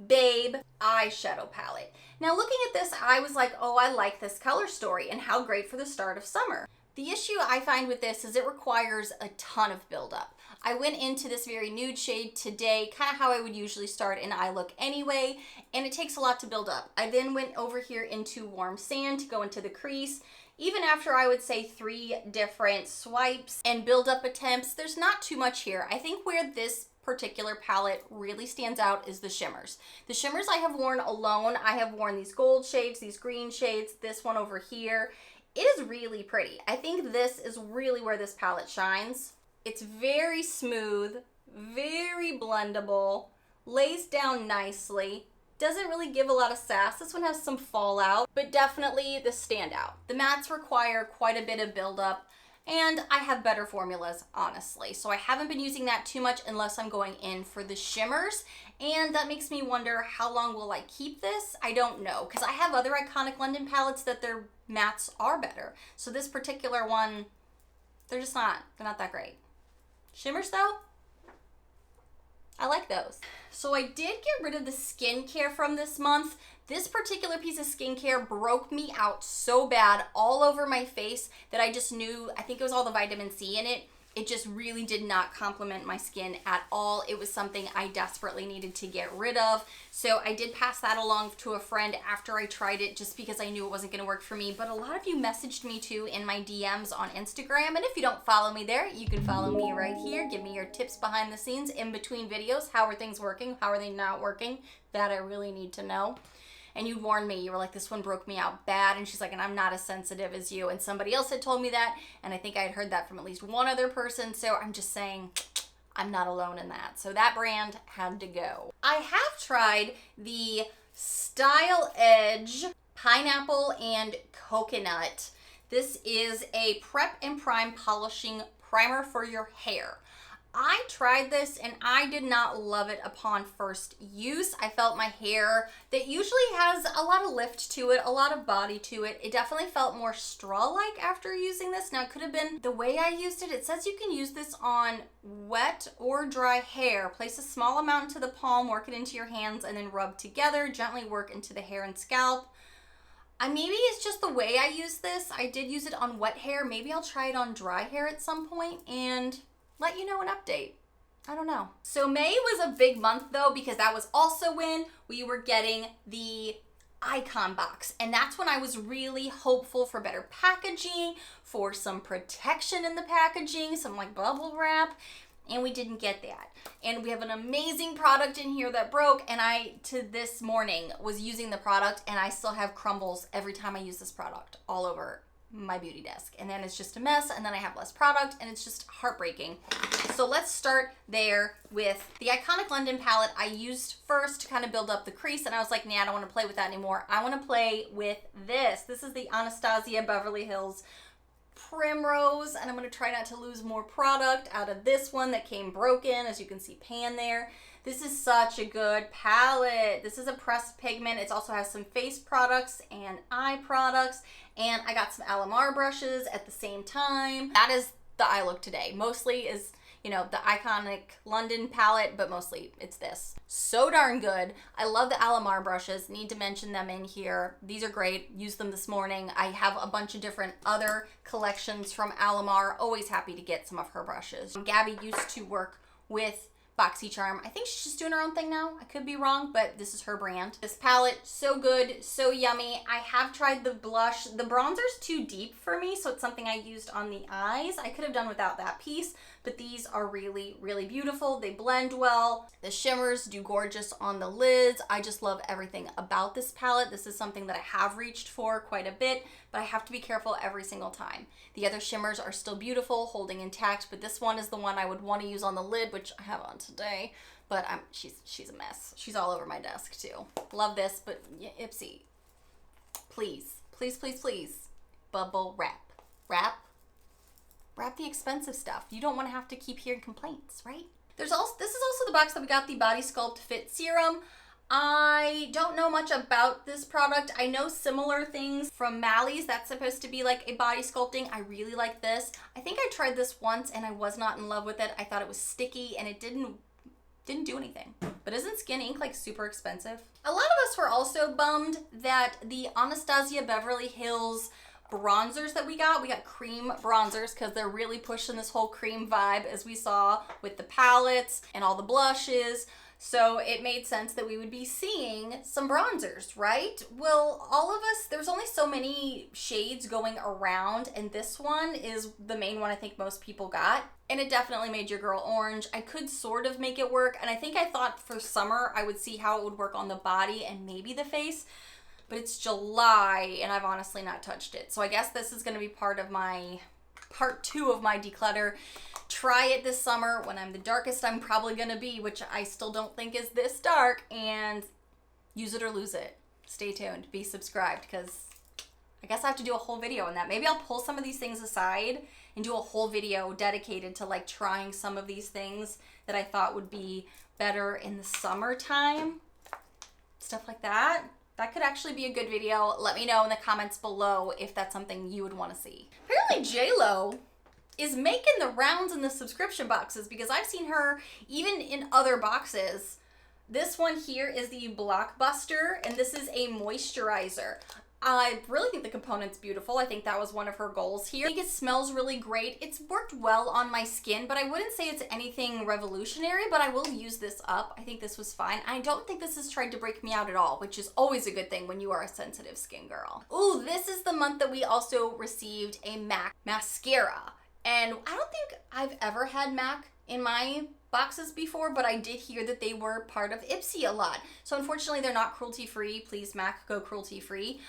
Babe eyeshadow palette. Now looking at this, I was like, oh, I like this color story and how great for the start of summer. The issue I find with this is it requires a ton of buildup. I went into this very nude shade today, kind of how I would usually start an eye look anyway, and it takes a lot to build up. I then went over here into warm sand to go into the crease. Even after I would say 3 different swipes and build up attempts, there's not too much here. I think where this particular palette really stands out is the shimmers. The shimmers I have worn alone. I have worn these gold shades, these green shades, this one over here. It is really pretty. I think this is really where this palette shines. It's very smooth, very blendable, lays down nicely, doesn't really give a lot of sass. This one has some fallout, but definitely the standout. The mattes require quite a bit of buildup, and I have better formulas, honestly. So I haven't been using that too much unless I'm going in for the shimmers, and that makes me wonder how long will I keep this? I don't know, because I have other iconic London palettes that their mattes are better. So this particular one, they're not that great. Shimmers though, I like those. So I did get rid of the skincare from this month. This particular piece of skincare broke me out so bad all over my face that I just knew, I think it was all the vitamin C in it. It just really did not complement my skin at all. It was something I desperately needed to get rid of. So I did pass that along to a friend after I tried it just because I knew it wasn't going to work for me. But a lot of you messaged me too in my DMs on Instagram. And if you don't follow me there, you can follow me right here. Give me your tips behind the scenes in between videos. How are things working? How are they not working? That I really need to know. And you warned me, you were like, this one broke me out bad. And she's like, and I'm not as sensitive as you. And somebody else had told me that. And I think I had heard that from at least one other person. So I'm just saying, I'm not alone in that. So that brand had to go. I have tried the Style Edge Pineapple and Coconut. This is a prep and prime polishing primer for your hair. I tried this and I did not love it upon first use. I felt my hair that usually has a lot of lift to it, a lot of body to it. It definitely felt more straw-like after using this. Now, it could have been the way I used it. It says you can use this on wet or dry hair. Place a small amount into the palm, work it into your hands, and then rub together. Gently work into the hair and scalp. Maybe it's just the way I use this. I did use it on wet hair. Maybe I'll try it on dry hair at some point and let you know an update. I don't know. So May was a big month though, because that was also when we were getting the icon box. And that's when I was really hopeful for better packaging, for some protection in the packaging, some like bubble wrap. And we didn't get that. And we have an amazing product in here that broke, and I, to this morning, was using the product, and I still have crumbles every time I use this product all over my beauty desk. And then it's just a mess, and then I have less product, and it's just heartbreaking. So let's start there with the Iconic London palette I used first to kind of build up the crease, and I was like, nah, I don't want to play with that anymore. I want to play with this. This is the Anastasia Beverly Hills Primrose, and I'm going to try not to lose more product out of this one that came broken. As you can see, pan there. This is such a good palette. This is a pressed pigment. It also has some face products and eye products, and I got some Alamar brushes at the same time. That is the eye look today. Mostly is, you know, the Iconic London palette, but mostly it's this. So darn good. I love the Alamar brushes. Need to mention them in here. These are great. Used them this morning. I have a bunch of different other collections from Alamar. Always happy to get some of her brushes. Gabby used to work with Boxycharm. I think she's just doing her own thing now. I could be wrong, but this is her brand. This palette, so good, so yummy. I have tried the blush. The bronzer's too deep for me, so it's something I used on the eyes. I could have done without that piece, but these are really, really beautiful. They blend well. The shimmers do gorgeous on the lids. I just love everything about this palette. This is something that I have reached for quite a bit, but I have to be careful every single time. The other shimmers are still beautiful, holding intact, but this one is the one I would want to use on the lid, which I have on today, but she's a mess. She's all over my desk too. Love this, but Ipsy, please, please, please, please, bubble wrap. Wrap the expensive stuff. You don't want to have to keep hearing complaints, right? This is also the box that we got the Body Sculpt Fit Serum. I don't know much about this product. I know similar things from Mally's. That's supposed to be like a body sculpting. I really like this. I think I tried this once and I was not in love with it. I thought it was sticky and it didn't do anything. But isn't Skin Ink like super expensive? A lot of us were also bummed that the Anastasia Beverly Hills bronzers that we got cream bronzers because they're really pushing this whole cream vibe, as we saw with the palettes and all the blushes. So it made sense that we would be seeing some bronzers, right? Well, all of us, there's only so many shades going around, and this one is the main one I think most people got. And it definitely made your girl orange. I could sort of make it work, and I think I thought for summer I would see how it would work on the body and maybe the face, but it's July, and I've honestly not touched it. So I guess this is gonna be part 2 of my declutter. Try it this summer when I'm the darkest I'm probably gonna be, which I still don't think is this dark, and use it or lose it. Stay tuned, be subscribed, because I guess I have to do a whole video on that. Maybe I'll pull some of these things aside and do a whole video dedicated to like trying some of these things that I thought would be better in the summertime. Stuff like that. That could actually be a good video. Let me know in the comments below if that's something you would want to see. Apparently J-Lo is making the rounds in the subscription boxes, because I've seen her even in other boxes. This one here is the Blockbuster, and this is a moisturizer. I really think the component's beautiful. I think that was one of her goals here. I think it smells really great. It's worked well on my skin, but I wouldn't say it's anything revolutionary, but I will use this up. I think this was fine. I don't think this has tried to break me out at all, which is always a good thing when you are a sensitive skin girl. Ooh, this is the month that we also received a MAC mascara. And I don't think I've ever had MAC in my boxes before, but I did hear that they were part of Ipsy a lot. So unfortunately, they're not cruelty-free. Please, MAC, go cruelty-free.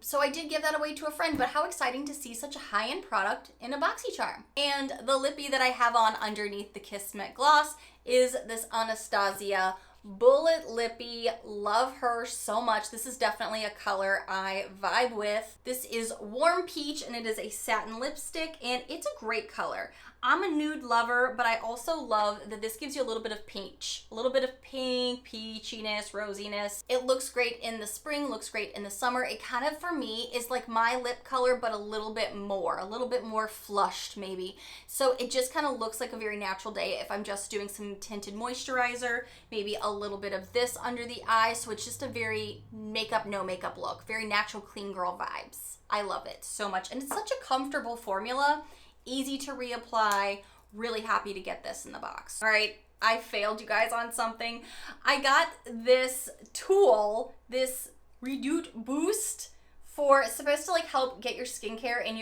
So I did give that away to a friend, but how exciting to see such a high-end product in a Boxycharm. And the lippy that I have on underneath the Kiss Matte Gloss is this Anastasia Bullet Lippy, love her so much. This is definitely a color I vibe with. This is Warm Peach, and it is a satin lipstick, and it's a great color. I'm a nude lover, but I also love that this gives you a little bit of peach. A little bit of pink, peachiness, rosiness. It looks great in the spring, looks great in the summer. It kind of, for me, is like my lip color, but a little bit more flushed maybe. So it just kind of looks like a very natural day if I'm just doing some tinted moisturizer, maybe a little bit of this under the eye. So it's just a very makeup, no makeup look, very natural, clean girl vibes. I love it so much. And it's such a comfortable formula. Easy to reapply. Really happy to get this in the box. All right, I failed you guys on something. I got this tool, this Redoute Boost, for it's supposed to like help get your skincare in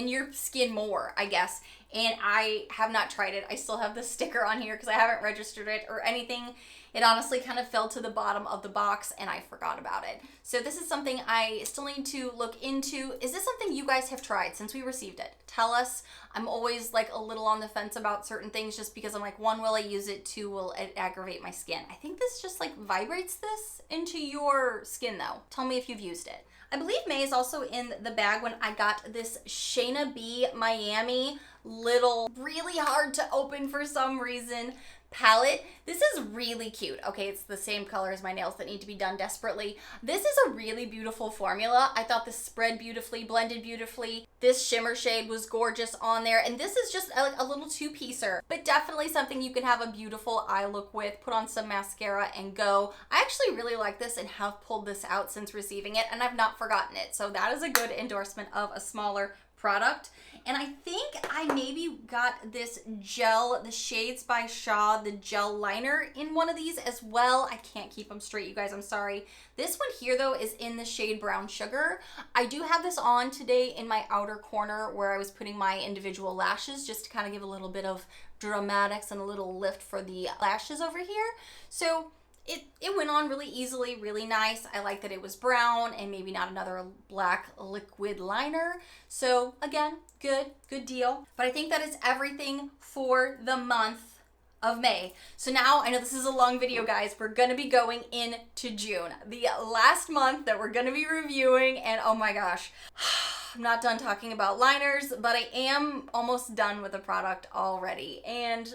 your skin more, I guess. And I have not tried it. I still have the sticker on here because I haven't registered it or anything. It honestly kind of fell to the bottom of the box and I forgot about it. So this is something I still need to look into. Is this something you guys have tried since we received it? Tell us. I'm always like a little on the fence about certain things just because I'm like, one, will I use it? Two, will it aggravate my skin? I think this just like vibrates this into your skin though. Tell me if you've used it. I believe May is also in the bag when I got this Shayna B Miami little, really hard to open for some reason, palette. This is really cute. Okay, it's the same color as my nails that need to be done desperately. This is a really beautiful formula. I thought this spread beautifully, blended beautifully. This shimmer shade was gorgeous on there. And this is just like a little two-piecer, but definitely something you can have a beautiful eye look with, put on some mascara and go. I actually really like this and have pulled this out since receiving it and I've not forgotten it. So that is a good endorsement of a smaller product. And I think I maybe got this gel, the Shades by Shaw, the gel liner in one of these as well. I can't keep them straight, you guys, I'm sorry. This one here though is in the shade Brown Sugar. I do have this on today in my outer corner where I was putting my individual lashes just to kind of give a little bit of dramatics and a little lift for the lashes over here. So it went on really easily, really nice. I like that it was brown and maybe not another black liquid liner. So again, good deal. But I think that is everything for the month of May. So now, I know this is a long video, guys. We're gonna be going into June, the last month that we're gonna be reviewing, and oh my gosh, I'm not done talking about liners, but I am almost done with the product already, and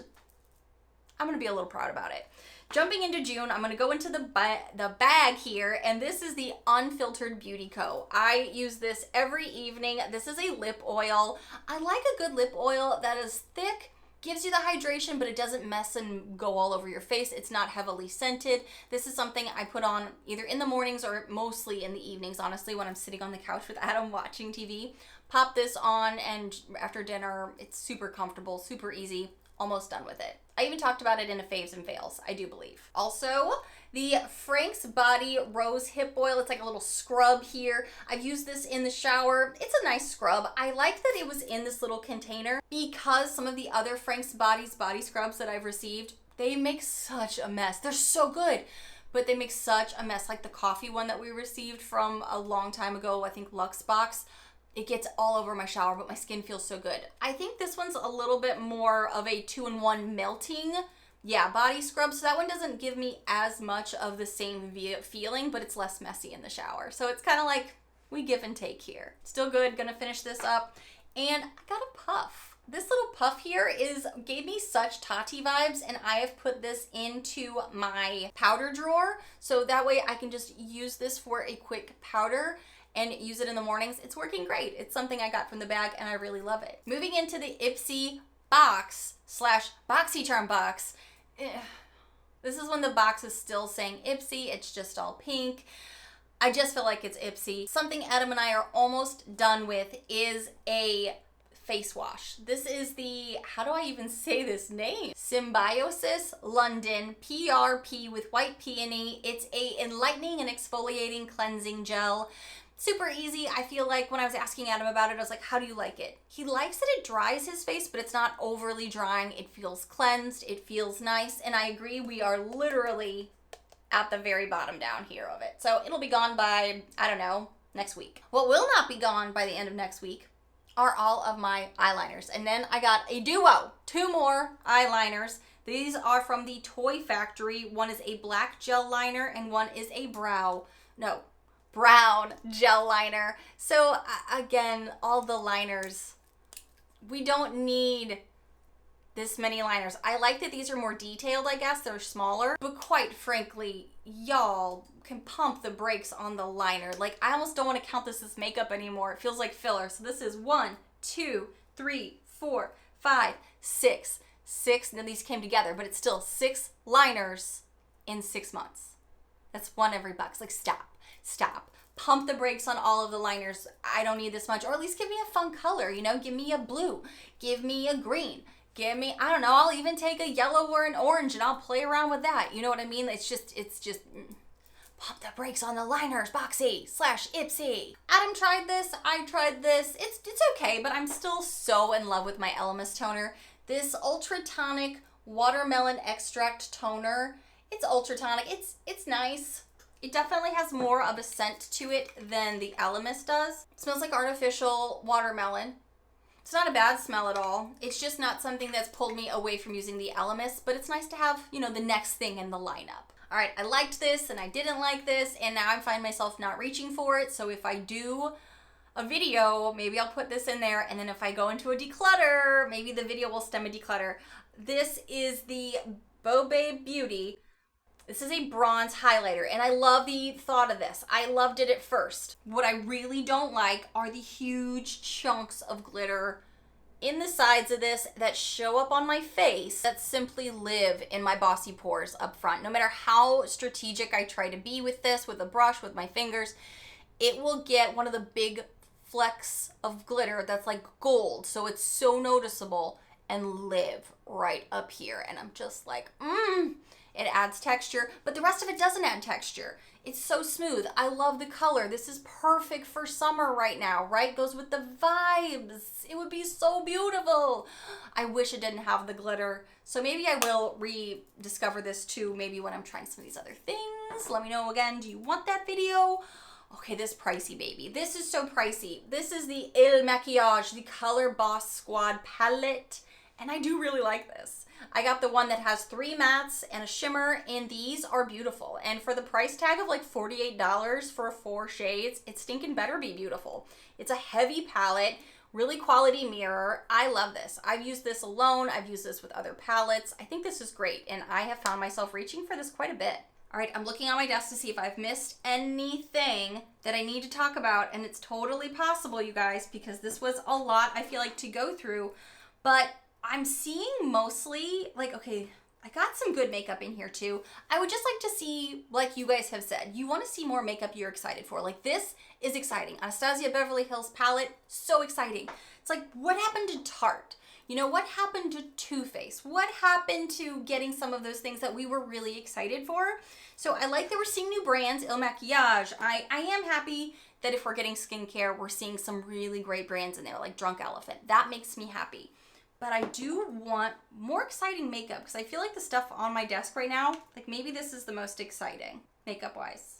I'm gonna be a little proud about it. Jumping into June, I'm going to go into the bag here, and this is the Unfiltered Beauty Co. I use this every evening. This is a lip oil. I like a good lip oil that is thick, gives you the hydration, but it doesn't mess and go all over your face. It's not heavily scented. This is something I put on either in the mornings or mostly in the evenings, honestly, when I'm sitting on the couch with Adam watching TV. Pop this on, and after dinner, it's super comfortable, super easy. Almost done with it. I even talked about it in a faves and fails, I do believe. Also, the Frank's Body Rose Hip Oil. It's like a little scrub here. I've used this in the shower. It's a nice scrub. I like that it was in this little container because some of the other Frank's Body's body scrubs that I've received, they make such a mess. They're so good, but they make such a mess. Like the coffee one that we received from a long time ago, I think Luxe Box. It gets all over my shower, but my skin feels so good. I think this one's a little bit more of a 2-in-1 melting, body scrub. So that one doesn't give me as much of the same feeling, but it's less messy in the shower. So it's kind of like we give and take here. Still good, gonna finish this up. And I got a puff. This little puff here gave me such Tati vibes, and I have put this into my powder drawer. So that way I can just use this for a quick powder and use it in the mornings. It's working great. It's something I got from the bag and I really love it. Moving into the Ipsy box / Boxycharm box. This is when the box is still saying Ipsy. It's just all pink. I just feel like it's Ipsy. Something Adam and I are almost done with is a face wash. This is the, how do I even say this name? Symbiosis London PRP with white peony. It's a enlightening and exfoliating cleansing gel. Super easy. I feel like when I was asking Adam about it, I was like, how do you like it? He likes that it dries his face, but it's not overly drying. It feels cleansed. It feels nice. And I agree, we are literally at the very bottom down here of it. So it'll be gone by, I don't know, next week. What will not be gone by the end of next week are all of my eyeliners. And then I got a duo, 2 more eyeliners. These are from the Toy Factory. One is a black gel liner and one is a brown gel liner. So again, all the liners, we don't need this many liners. I like that these are more detailed, I guess. They're smaller, but quite frankly, y'all can pump the brakes on the liner. Like, I almost don't want to count this as makeup anymore. It feels like filler. So this is 1, 2, 3, 4, 5, 6. Now these came together, but it's still 6 liners in 6 months. That's one every box. Like, stop. Pump the brakes on all of the liners. I don't need this much. Or at least give me a fun color, you know? Give me a blue. Give me a green. Give me, I don't know, I'll even take a yellow or an orange and I'll play around with that. You know what I mean? It's just pump the brakes on the liners, Boxy/Ipsy. Adam tried this, I tried this. It's okay, but I'm still so in love with my Elemis toner. This Ultra Tonic Watermelon Extract Toner. It's ultra tonic. It's nice. It definitely has more of a scent to it than the Elemis does. It smells like artificial watermelon. It's not a bad smell at all. It's just not something that's pulled me away from using the Elemis, but it's nice to have, you know, the next thing in the lineup. All right, I liked this and I didn't like this, and now I find myself not reaching for it. So if I do a video, maybe I'll put this in there, and then if I go into a declutter, maybe the video will stem a declutter. This is the Bobe Beauty. This is a bronze highlighter, and I love the thought of this. I loved it at first. What I really don't like are the huge chunks of glitter in the sides of this that show up on my face that simply live in my bossy pores up front. No matter how strategic I try to be with this, with a brush, with my fingers, it will get one of the big flecks of glitter that's like gold, so it's so noticeable, and live right up here. And I'm just like, it adds texture, but the rest of it doesn't add texture. It's so smooth. I love the color. This is perfect for summer right now, right? Goes with the vibes. It would be so beautiful. I wish it didn't have the glitter. So maybe I will rediscover this too, maybe when I'm trying some of these other things. Let me know again, do you want that video? Okay, this pricey baby. This is so pricey. This is the Il Maquillage, the Color Boss Squad palette, and I do really like this. I got the one that has 3 mattes and a shimmer, and these are beautiful. And for the price tag of like $48 for 4 shades, it stinking better be beautiful. It's a heavy palette, really quality mirror. I love this. I've used this alone. I've used this with other palettes. I think this is great, and I have found myself reaching for this quite a bit. All right, I'm looking on my desk to see if I've missed anything that I need to talk about, and it's totally possible, you guys, because this was a lot, I feel like, to go through, but I'm seeing mostly, like, okay, I got some good makeup in here too. I would just like to see, like you guys have said, you want to see more makeup you're excited for. Like, this is exciting. Anastasia Beverly Hills palette, so exciting. It's like, what happened to Tarte? You know, what happened to Too Faced? What happened to getting some of those things that we were really excited for? So I like that we're seeing new brands, Il Maquillage. I am happy that if we're getting skincare, we're seeing some really great brands in there, like Drunk Elephant. That makes me happy. But I do want more exciting makeup, because I feel like the stuff on my desk right now, like maybe this is the most exciting makeup-wise.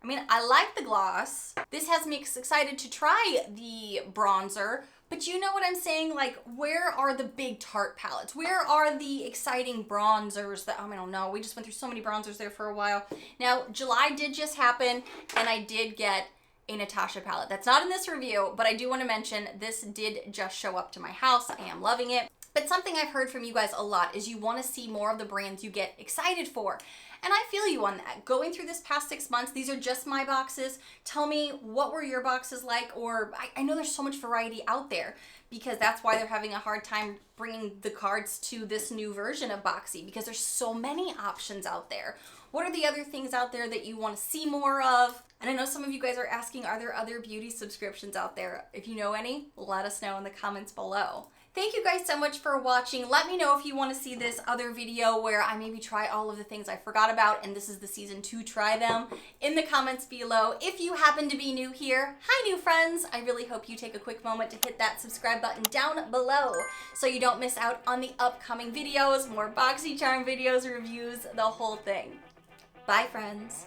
I mean, I like the gloss. This has me excited to try the bronzer, but you know what I'm saying? Like, where are the big Tarte palettes? Where are the exciting bronzers that, I don't know, we just went through so many bronzers there for a while. Now, July did just happen, and I did get a Natasha palette. That's not in this review, but I do want to mention this did just show up to my house. I am loving it. But something I've heard from you guys a lot is you want to see more of the brands you get excited for. And I feel you on that. Going through this past 6 months, these are just my boxes. Tell me, what were your boxes like? Or I know there's so much variety out there, because that's why they're having a hard time bringing the cards to this new version of Boxy, because there's so many options out there. What are the other things out there that you want to see more of? And I know some of you guys are asking, are there other beauty subscriptions out there? If you know any, let us know in the comments below. Thank you guys so much for watching. Let me know if you want to see this other video where I maybe try all of the things I forgot about, and this is the season to try them, in the comments below. If you happen to be new here, hi new friends. I really hope you take a quick moment to hit that subscribe button down below so you don't miss out on the upcoming videos, more Boxycharm videos, reviews, the whole thing. Bye friends.